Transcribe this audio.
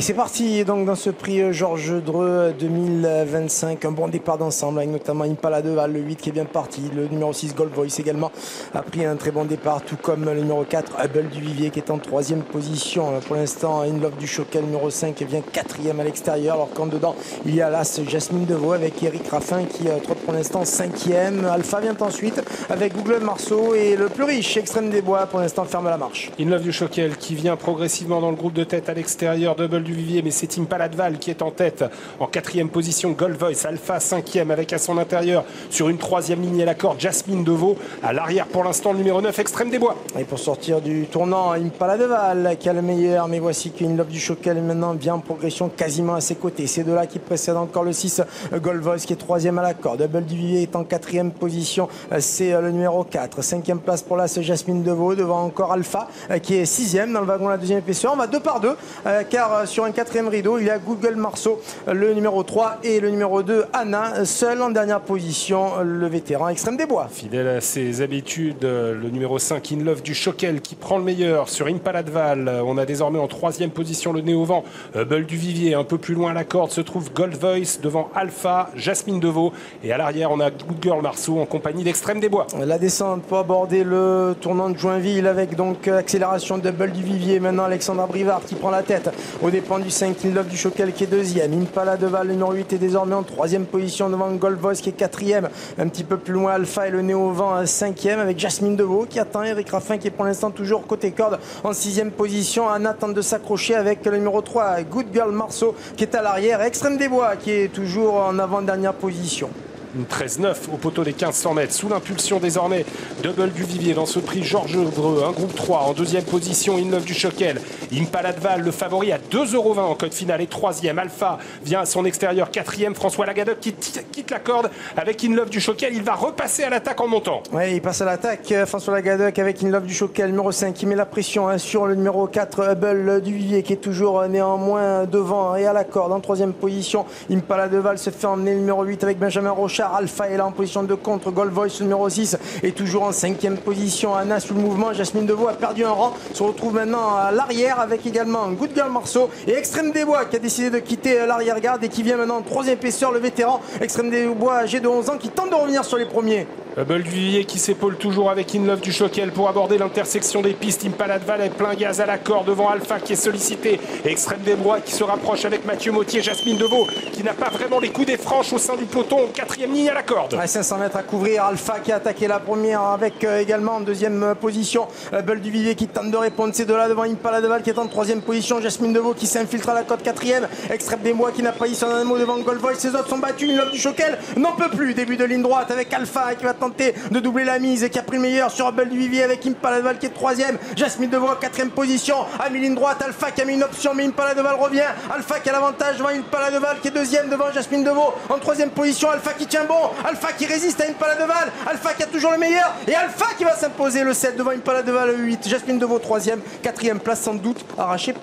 Et c'est parti donc dans ce prix Georges Dreux 2025. Un bon départ d'ensemble avec notamment Impala de Val, le 8 qui est bien parti. Le numéro 6 Gold Voice également a pris un très bon départ, tout comme le numéro 4 Hubble du Vivier qui est en troisième position. Pour l'instant, In Love du Choquel, numéro 5, vient quatrième à l'extérieur. Alors qu'en dedans, il y a l'As Jasmine Deveau avec Eric Raffin qui trotte pour l'instant cinquième. Alpha vient ensuite avec Google Marceau et le plus riche Extrême des Bois pour l'instant ferme la marche. In Love du Choquel qui vient progressivement dans le groupe de tête à l'extérieur. Double du Vivier, mais c'est Impala de Val qui est en tête en quatrième position. Gold Voice, Alpha cinquième avec à son intérieur sur une troisième ligne à la corde Jasmine Deveau. À l'arrière pour l'instant le numéro 9 Extrême des Bois. Et pour sortir du tournant, Impala de Val qui a le meilleur, mais voici qu'In Love du Choquel maintenant vient en progression quasiment à ses côtés. C'est de là qui précède encore le 6 Gold Voice qui est troisième à la corde. Double du Vivier est en quatrième position, c'est le numéro 4. Cinquième place pour l'As Jasmine Deveau, devant encore Alpha qui est sixième dans le wagon à la deuxième épaisseur. On va deux par deux car sur un quatrième rideau, il y a Google Marceau, le numéro 3 et le numéro 2 Anna, seul en dernière position, le vétéran Extrême des Bois. Fidèle à ses habitudes, le numéro 5 In Love du Choquel qui prend le meilleur sur Impala de Val. On a désormais en troisième position le nez au vent Hubble du Vivier. Un peu plus loin à la corde se trouve Gold Voice devant Alpha, Jasmine Deveau. Et à l'arrière, on a Google Marceau en compagnie d'Extrême des Bois. La descente pour aborder le tournant de Joinville avec donc accélération de Double du Vivier. Maintenant Alexandra Brivard qui prend la tête au dépend du 5 In Love du Choquel qui est deuxième. Impala de Val, le numéro 8 est désormais en troisième position devant Gold Voice qui est quatrième. Un petit peu plus loin Alpha et le nez au vent cinquième avec Jasmine Deveau qui attend Eric Raffin qui est pour l'instant toujours côté corde en sixième position. Anna tente de s'accrocher avec le numéro 3 Good Girl Marceau qui est à l'arrière. Extrême des Bois qui est toujours en avant-dernière position. Une 13-9 au poteau des 1500 mètres, sous l'impulsion désormais Double du Vivier dans ce prix Georges Dreux, un groupe 3 en deuxième position, In Love du Choquel, Impala de Val, le favori à 2,20 € en code finale et troisième, Alpha vient à son extérieur, quatrième, François Lagadoc qui quitte la corde avec In Love du Choquel, il va repasser à l'attaque en montant. Oui, il passe à l'attaque, François Lagadoc avec In Love du Choquel, numéro 5 qui met la pression sur le numéro 4 Hubble du Vivier qui est toujours néanmoins devant et à la corde en troisième position. Impala de Val se fait emmener le numéro 8 avec Benjamin Rochard. Alpha est là en position de contre. Gold Voice, le numéro 6, est toujours en cinquième position. Anna sous le mouvement. Jasmine Deveau a perdu un rang. Se retrouve maintenant à l'arrière avec également Good Girl Marceau et Extrême des Bois qui a décidé de quitter l'arrière-garde et qui vient maintenant en troisième épaisseur, le vétéran Extrême des Bois âgé de 11 ans qui tente de revenir sur les premiers. Hubble du Vivier qui s'épaule toujours avec In Love du Choquel pour aborder l'intersection des pistes. Impala de Val est plein gaz à la corde devant Alpha qui est sollicité. Extrême des Bois qui se rapproche avec Mathieu Mottier. Jasmine Deveau qui n'a pas vraiment les coups des franches au sein du peloton. Quatrième ligne à la corde. À 500 mètres à couvrir. Alpha qui a attaqué la première avec également en deuxième position Hubble du Vivier qui tente de répondre. C'est de là devant Impala de Val qui est en troisième position. Jasmine Deveau qui s'infiltre à la corde quatrième. Extrême des Bois qui n'a pas eu son mot devant Gold Voice. Les autres sont battus. In Love du Choquel n'en peut plus. Début de ligne droite avec Alpha qui va tenter de doubler la mise et qui a pris le meilleur sur Hubble du Vivier avec Impala de Val qui est troisième. Jasmine Deveau en quatrième position. A mis ligne droite. Alpha qui a mis une option mais Impala de Val revient. Alpha qui a l'avantage devant Impala de Val qui est deuxième devant Jasmine Deveau en troisième position. Alpha qui tient bon. Alpha qui résiste à Impala de Val. Alpha qui a toujours le meilleur. Et Alpha qui va s'imposer le 7 devant Impala de Val le 8. Jasmine Deveau troisième. Quatrième place sans doute arrachée par